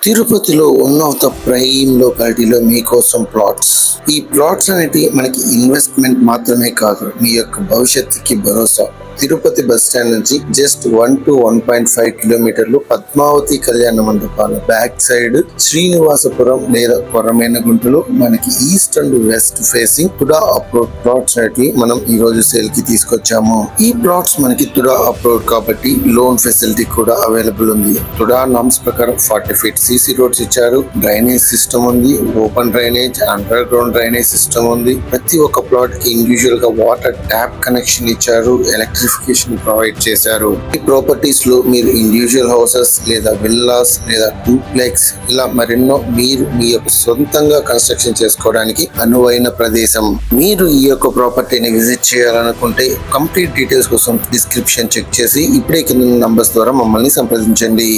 తిరుపతిలో one of the prime లొకాలిటీలో మీకోసం plots. ఈ ప్లాట్స్ అనేవి మనకి ఇన్వెస్ట్మెంట్ మాత్రమే కాదు, మీ యొక్క భవిష్యత్తుకి భరోసా. తిరుపతి బస్ స్టాండ్ నుంచి జస్ట్ 1 to 1.5 కిలోమీటర్లు పద్మావతి కళ్యాణ మండపాల బ్యాక్ సైడ్ శ్రీనివాసపురం లేదా కొరమైన గుంటలో మనకి east and west facing TUDA approved plots అనేవి మనం ఈ రోజు సేల్ కి తీసుకొచ్చాము. ఈ ప్లాట్స్ మనకి తుడా అప్రోడ్ కాబట్టి లోన్ ఫెసిలిటీ కూడా అవైలబుల్ ఉంది. తుడా నామ్స్ ప్రకారం 40 feet సిసి రోడ్స్ ఇచ్చారు. డ్రైనేజ్ సిస్టమ్ ఉంది, open drainage, under ground drainage system ఉంది. ప్రతి ఒక్క ప్లాట్ కి ఇండివిజువల్ గా వాటర్ ట్యాప్ కనెక్షన్ ఇచ్చారు, ఎలక్ట్రిఫికేషన్ ప్రొవైడ్ చేశారు. ఈ ప్రాపర్టీస్ లో మీరు ఇండివిజువల్ హౌసెస్ లేదా విల్లాస్ లేదా డూప్లెక్స్ ఇలా మరెన్నో మీరు మీ యొక్క సొంతంగా కన్స్ట్రక్షన్ చేసుకోవడానికి అనువైన ప్రదేశం. మీరు ఈ యొక్క ప్రాపర్టీని విజిట్ చేయాలనుకుంటే కంప్లీట్ డీటెయిల్స్ కోసం డిస్క్రిప్షన్ చెక్ చేసి ఇప్పుడే కింద నంబర్స్ ద్వారా మమ్మల్ని సంప్రదించండి.